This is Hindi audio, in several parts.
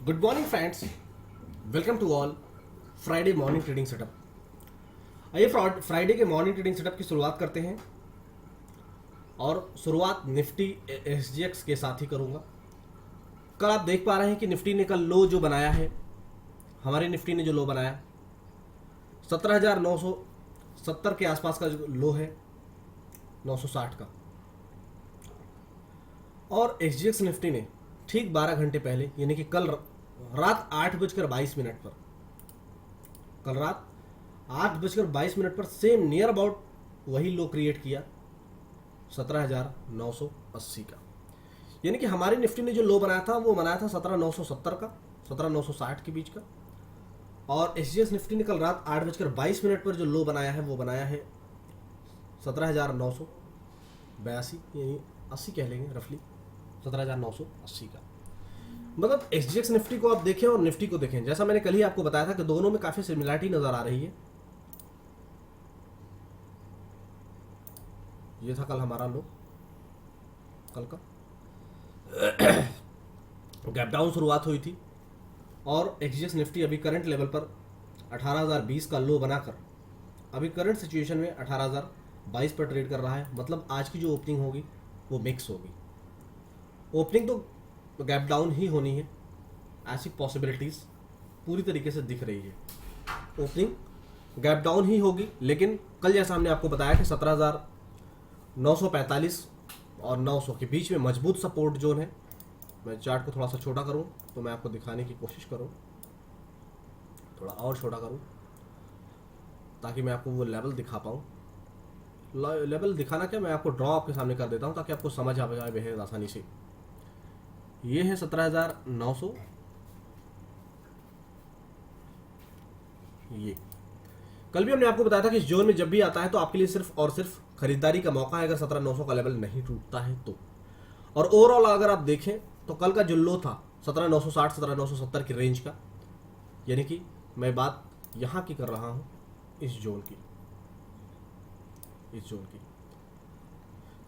Good morning friends, welcome to all Friday morning trading setup. आइए फ्राइडे के मॉर्निंग ट्रेडिंग सेटअप की शुरुआत करते हैं और शुरुआत निफ्टी एसजीएक्स के साथ ही करूंगा। कल आप देख पा रहे हैं कि निफ्टी ने कल लो जो बनाया है, हमारी निफ्टी ने जो लो बनाया 17,970 के आसपास का जो लो है 960 का, और एसजीएक्स निफ्टी ने ठीक 12 घंटे पहले यानी कि कल रात 8:22 पर, कल रात 8:22 पर सेम नियर अबाउट वही लो क्रिएट किया 17,980 का। यानी कि हमारी निफ्टी ने जो लो बनाया था वो बनाया था 17,970 का, 17,960 के बीच का, और एसजीएक्स निफ्टी ने कल रात 8:22 पर जो लो बनाया है वो बनाया है 17,982, यानी 80 कह लेंगे रफली, 17,980 का। मतलब एसजीएक्स निफ्टी को आप देखें और निफ्टी को देखें, जैसा मैंने कल ही आपको बताया था कि दोनों में काफी सिमिलरिटी नजर आ रही है। ये था कल हमारा लो, कल का गैप डाउन शुरुआत हुई थी और एसजीएक्स निफ्टी अभी करंट लेवल पर 18,020 का लो बनाकर अभी करंट सिचुएशन में 18,022 पर ट्रेड कर रहा है। मतलब आज की जो ओपनिंग होगी वो मिक्स होगी। ओपनिंग तो गैप डाउन ही होनी है, ऐसी पॉसिबिलिटीज पूरी तरीके से दिख रही है। ओपनिंग गैप डाउन ही होगी, लेकिन कल जैसा हमने आपको बताया कि 17,945 और 900 के बीच में मजबूत सपोर्ट जोन है। मैं चार्ट को थोड़ा सा छोटा करूं तो मैं आपको दिखाने की कोशिश करूं, थोड़ा और छोटा करूं ताकि मैं आपको वो लेवल दिखा पाऊं। लेवल दिखाना क्या, मैं आपको ड्रॉ आपके सामने कर देता हूं ताकि आपको समझ आ जाए बेहद आसानी से। ये है 17,900, ये कल भी हमने आपको बताया था कि इस जोन में जब भी आता है तो आपके लिए सिर्फ और सिर्फ खरीदारी का मौका है अगर 17,900 का लेवल नहीं टूटता है तो। और ओवरऑल अगर आप देखें तो कल का जो लो था 17,960 17,970 की रेंज का, यानी कि मैं बात यहां की कर रहा हूं इस जोन की, इस जोन की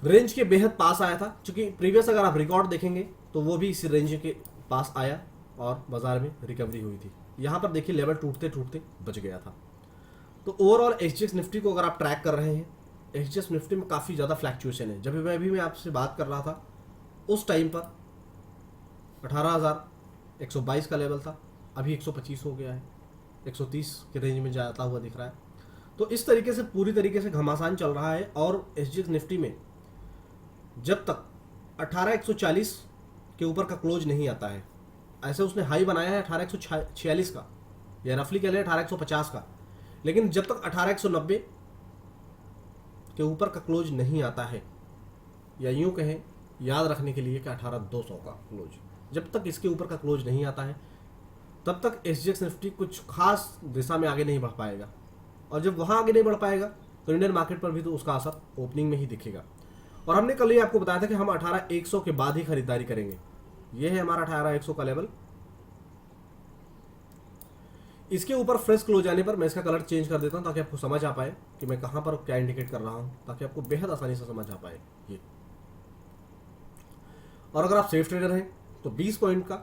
रेंज के बेहद पास आया था। क्योंकि प्रीवियस अगर आप रिकॉर्ड देखेंगे तो वो भी इस रेंज के पास आया और बाजार में रिकवरी हुई थी। यहां पर देखिए लेवल टूटते टूटते बच गया था। तो ओवरऑल एसजीएक्स निफ्टी को अगर आप ट्रैक कर रहे हैं, एसजीएक्स निफ्टी में काफ़ी ज़्यादा फ्लैक्चुएशन है। जब मैं आपसे बात कर रहा था उस टाइम पर 18,122 का लेवल था, अभी 125 हो गया है, 130 के रेंज में जाता हुआ दिख रहा है। तो इस तरीके से पूरी तरीके से घमासान चल रहा है। और एसजीएक्स निफ्टी में जब तक 18,140 के ऊपर का क्लोज नहीं आता है, ऐसे उसने हाई बनाया है 18,146 का, या रफली कह लें 18,150 का, लेकिन जब तक 18,190 के ऊपर का क्लोज नहीं आता है, या यूं कहें याद रखने के लिए कि 18,200 का क्लोज, जब तक इसके ऊपर का क्लोज नहीं आता है तब तक एसजीएक्स निफ्टी कुछ खास दिशा में आगे नहीं बढ़ पाएगा। और जब वहां आगे नहीं बढ़ पाएगा तो इंडियन मार्केट पर भी तो उसका असर ओपनिंग में ही दिखेगा। और हमने कल ही आपको बताया था कि हम 18,100 के बाद ही खरीदारी करेंगे। यह है हमारा 18,100 का लेवल। इसके ऊपर फ्रेश क्लोज आने पर मैं इसका कलर चेंज कर देता हूं ताकि आपको समझ आ पाए कि मैं कहां पर क्या इंडिकेट कर रहा हूं, ताकि आपको बेहद आसानी से समझ आ पाए ये। और अगर आप सेफ ट्रेडर हैं तो 20 पॉइंट का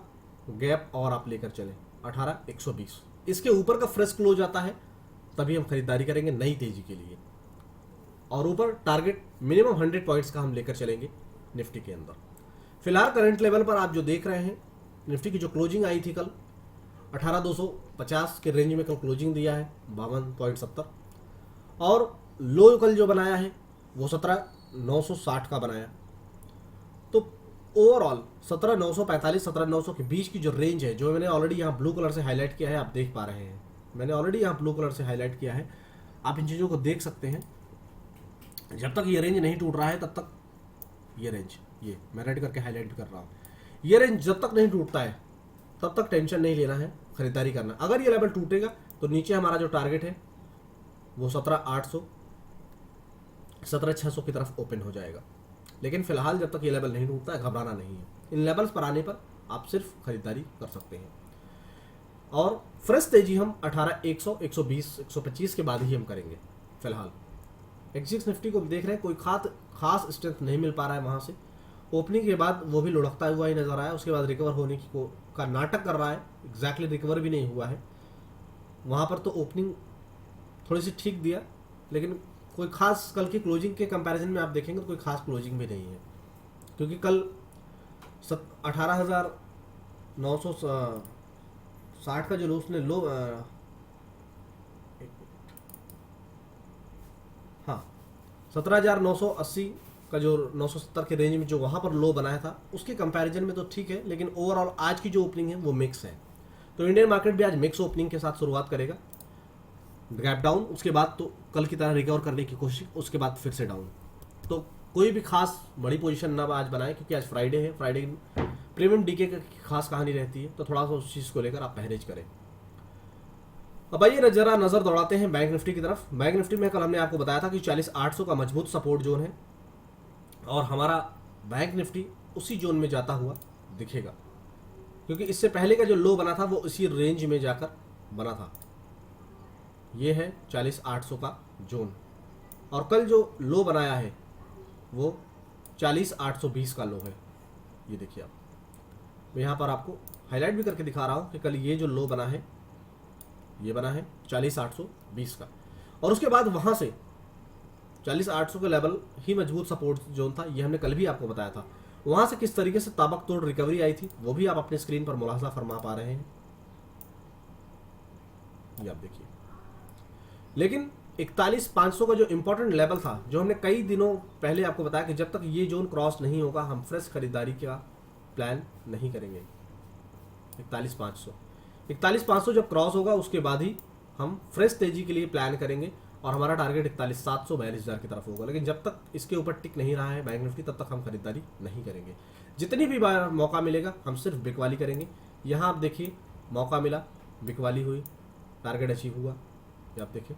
गैप और आप लेकर चलें 18,120। इसके ऊपर का फ्रेश क्लोज आता है तभी हम खरीदारी करेंगे नई तेजी के लिए। और ऊपर टारगेट मिनिमम 100 पॉइंट्स का हम लेकर चलेंगे निफ्टी के अंदर। फिलहाल करंट लेवल पर आप जो देख रहे हैं, निफ्टी की जो क्लोजिंग आई थी कल 18,250 के रेंज में कल क्लोजिंग दिया है 52.70, और लो कल जो बनाया है वो 17,960 का बनाया। तो ओवरऑल 17,945 17,900 के बीच की जो रेंज है, जो मैंने ऑलरेडी यहाँ ब्लू कलर से हाईलाइट किया है, आप देख पा रहे हैं, मैंने ऑलरेडी यहाँ ब्लू कलर से हाईलाइट किया है, आप इन चीज़ों को देख सकते हैं। जब तक ये रेंज नहीं टूट रहा है तब तक ये रेंज, ये मैं रेड करके हाईलाइट कर रहा हूँ, ये रेंज जब तक नहीं टूटता है तब तक टेंशन नहीं लेना है, खरीदारी करना। अगर ये लेवल टूटेगा तो नीचे हमारा जो टारगेट है वो 17,800 17,600 की तरफ ओपन हो जाएगा। लेकिन फिलहाल जब तक ये लेवल नहीं टूटता है घबराना नहीं है। इन लेवल्स पर आने पर आप सिर्फ खरीदारी कर सकते हैं। और फ्रेश तेजी हम 18,100 120 125 के बाद ही हम करेंगे। फिलहाल एसजीएक्स निफ्टी को देख रहे हैं कोई खास स्ट्रेंथ नहीं मिल पा रहा है वहां से, ओपनिंग के बाद वो भी लुढ़कता हुआ ही नजर आया, उसके बाद रिकवर होने का नाटक कर रहा है, एग्जैक्टली रिकवर भी नहीं हुआ है। वहाँ पर तो ओपनिंग थोड़ी सी ठीक दिया, लेकिन कोई खास कल की क्लोजिंग के कंपैरिजन में आप देखेंगे तो कोई खास क्लोजिंग भी नहीं है, क्योंकि कल 18,960 का जो उसने लो हाँ 17,980 का जो 970 के रेंज में जो वहाँ पर लो बनाया था उसके कंपैरिजन में तो ठीक है, लेकिन ओवरऑल आज की जो ओपनिंग है वो मिक्स है। तो इंडियन मार्केट भी आज मिक्स ओपनिंग के साथ शुरुआत करेगा, गैप डाउन, उसके बाद तो कल की तरह रिकवर करने की कोशिश, उसके बाद फिर से डाउन। तो कोई भी खास बड़ी पोजीशन ना आज बनाए, क्योंकि आज फ्राइडे है, फ्राइडे प्रीमियम डीके की खास कहानी रहती है, तो थोड़ा सा उस चीज़ को लेकर आप परहेज करें। अब आइए जरा नज़र दौड़ाते हैं बैंक निफ्टी की तरफ। बैंक निफ्टी में कल हमने आपको बताया था कि 40,800 का मजबूत सपोर्ट जोन है, और हमारा बैंक निफ्टी उसी जोन में जाता हुआ दिखेगा, क्योंकि इससे पहले का जो लो बना था वो इसी रेंज में जाकर बना था। ये है 40,800 का जोन, और कल जो लो बनाया है वो 40,820 का लो है। ये देखिए आप, मैं यहाँ पर आपको हाईलाइट भी करके दिखा रहा हूँ कि कल ये जो लो बना है ये बना है 40,820 का, और उसके बाद वहाँ से 40,800 का लेवल ही मजबूत सपोर्ट जोन था। ये हमने कल भी आपको बताया था। वहाँ से किस तरीके से ताबकतोड़ रिकवरी आई थी वो भी आप अपने स्क्रीन पर मुलाहजा फरमा पा रहे हैं, ये आप देखिए। लेकिन 41,500 का जो इंपॉर्टेंट लेवल था, जो हमने कई दिनों पहले आपको बताया कि जब तक ये जोन क्रॉस नहीं होगा हम फ्रेश खरीदारी का प्लान नहीं करेंगे। 41,500 जब क्रॉस होगा उसके बाद ही हम फ्रेश तेजी के लिए प्लान करेंगे, और हमारा टारगेट 41,700 42,000 की तरफ होगा। लेकिन जब तक इसके ऊपर टिक नहीं रहा है बैंक निफ्टी, तब तक हम खरीदारी नहीं करेंगे। जितनी भी बार मौका मिलेगा हम सिर्फ बिकवाली करेंगे। यहाँ आप देखिए, मौका मिला, बिकवाली हुई, टारगेट अचीव हुआ। ये आप देखिए,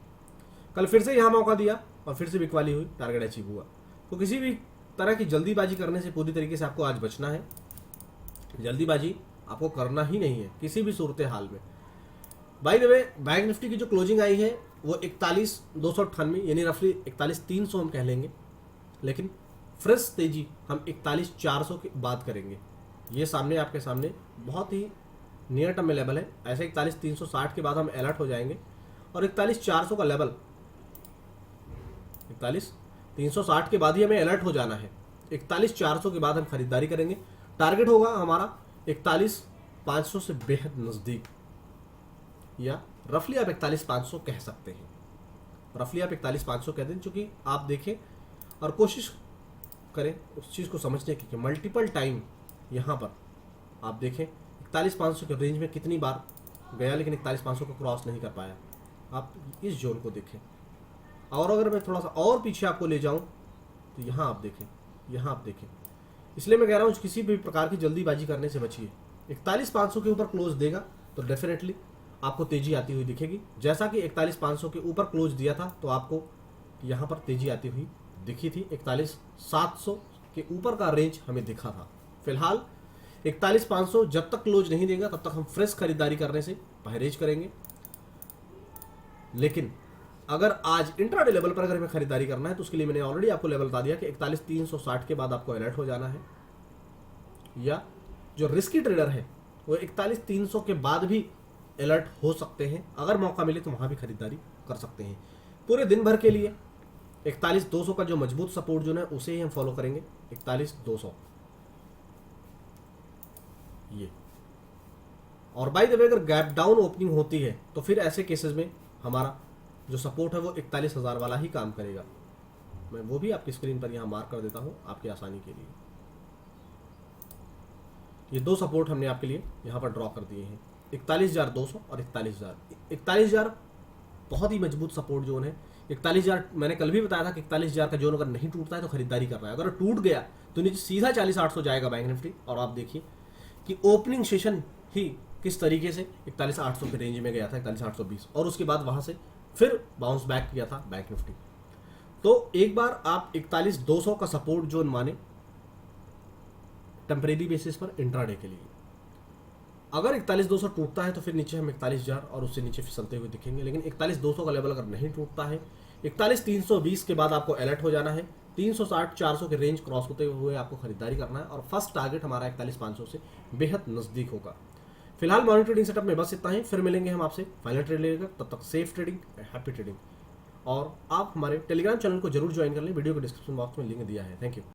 कल फिर से यहाँ मौका दिया और फिर से बिकवाली हुई, टारगेट अचीव हुआ। तो किसी भी तरह की जल्दीबाजी करने से पूरी तरीके से आपको आज बचना है। जल्दीबाजी आपको करना ही नहीं है किसी भी सूरत हाल में। By the way, bank Nifty की जो क्लोजिंग आई है वो 41,298 यानी रफली 41,300 हम कह लेंगे, लेकिन फ्रेश तेजी हम 41,400 की बात करेंगे। ये सामने आपके सामने बहुत ही नियर टर्म में लेवल है। ऐसे 41,360 के बाद हम अलर्ट हो जाएंगे, और 41,400 का लेवल 41,360 के बाद ही हमें अलर्ट हो जाना है। 41,400 के बाद हम खरीदारी करेंगे। टारगेट होगा हमारा 41,500 से बेहद नज़दीक, या रफली आप 41,500 कह सकते हैं। रफली आप 41,500 कह दें, क्योंकि आप देखें और कोशिश करें उस चीज़ को समझने की कि मल्टीपल टाइम यहाँ पर आप देखें 41,500 के रेंज में कितनी बार गया, लेकिन 41,500 को क्रॉस नहीं कर पाया। आप इस जोन को देखें, और अगर मैं थोड़ा सा और पीछे आपको ले जाऊं तो यहाँ आप देखें, यहाँ आप देखें। इसलिए मैं कह रहा हूँ किसी भी प्रकार की जल्दीबाजी करने से बचिए। 41,500 के ऊपर क्लोज देगा तो डेफिनेटली आपको तेजी आती हुई दिखेगी, जैसा कि 41,500 के ऊपर क्लोज दिया था तो आपको यहाँ पर तेजी आती हुई दिखी थी। 41,700 के ऊपर का रेंज हमें दिखा था। फिलहाल 41,500 जब तक क्लोज नहीं देगा तब तक हम फ्रेश खरीदारी करने से परहेज करेंगे। लेकिन अगर आज इंट्राडे लेवल पर अगर हमें खरीदारी करना है तो उसके लिए मैंने ऑलरेडी आपको लेवल बता दिया कि 41,360 के बाद आपको अलर्ट हो जाना है, या जो रिस्की ट्रेडर है वो 41,300 के बाद भी अलर्ट हो सकते हैं। अगर मौका मिले तो वहां भी खरीदारी कर सकते हैं। पूरे दिन भर के लिए 41,200 का जो मजबूत सपोर्ट जो है उसे ही हम फॉलो करेंगे। 41,200 ये, और बाय द वे अगर गैप डाउन ओपनिंग होती है तो फिर ऐसे केसेस में हमारा जो सपोर्ट है वो 41,000 वाला ही काम करेगा। मैं वो भी आपकी स्क्रीन पर यहाँ मार्क कर देता हूँ आपकी आसानी के लिए। ये दो सपोर्ट हमने आपके लिए यहाँ पर ड्रॉ कर दिए हैं, 41,200 और 41,000। 41,000 बहुत ही मजबूत सपोर्ट जोन है। 41,000 मैंने कल भी बताया था कि 41,000 का जोन अगर नहीं टूटता है तो खरीदारी करना है। अगर टूट गया तो नीचे सीधा 40,800 जाएगा बैंक निफ्टी, और आप देखिए कि ओपनिंग सेशन ही किस तरीके से 41,800 के रेंज में गया था, 41,820, और उसके बाद वहां से फिर बाउंस बैक किया था बैंक निफ्टी। तो एक बार आप 41,200 का सपोर्ट जोन माने टेम्परेरी बेसिस पर इंट्राडे के लिए। अगर 41,200 टूटता है तो फिर नीचे हम 41,000 और उससे नीचे फिसलते हुए दिखेंगे। लेकिन 41,200 का लेवल अगर नहीं टूटता है, 41,320 के बाद आपको अलर्ट हो जाना है। 360 400 के रेंज क्रॉस होते हुए आपको खरीदारी करना है और फर्स्ट टारगेट हमारा 41,500 से बेहद नजदीक होगा। फिलहाल मॉर्निंग ट्रेडिंग सेटअप में बस इतना ही, फिर मिलेंगे हम आपसे फाइनल ट्रेड लेकर, तब तक सेफ ट्रेडिंग, हैप्पी ट्रेडिंग। और आप हमारे टेलीग्राम चैनल को जरूर ज्वाइन कर लें, वीडियो के डिस्क्रिप्शन बॉक्स में लिंक दिया है। Thank you.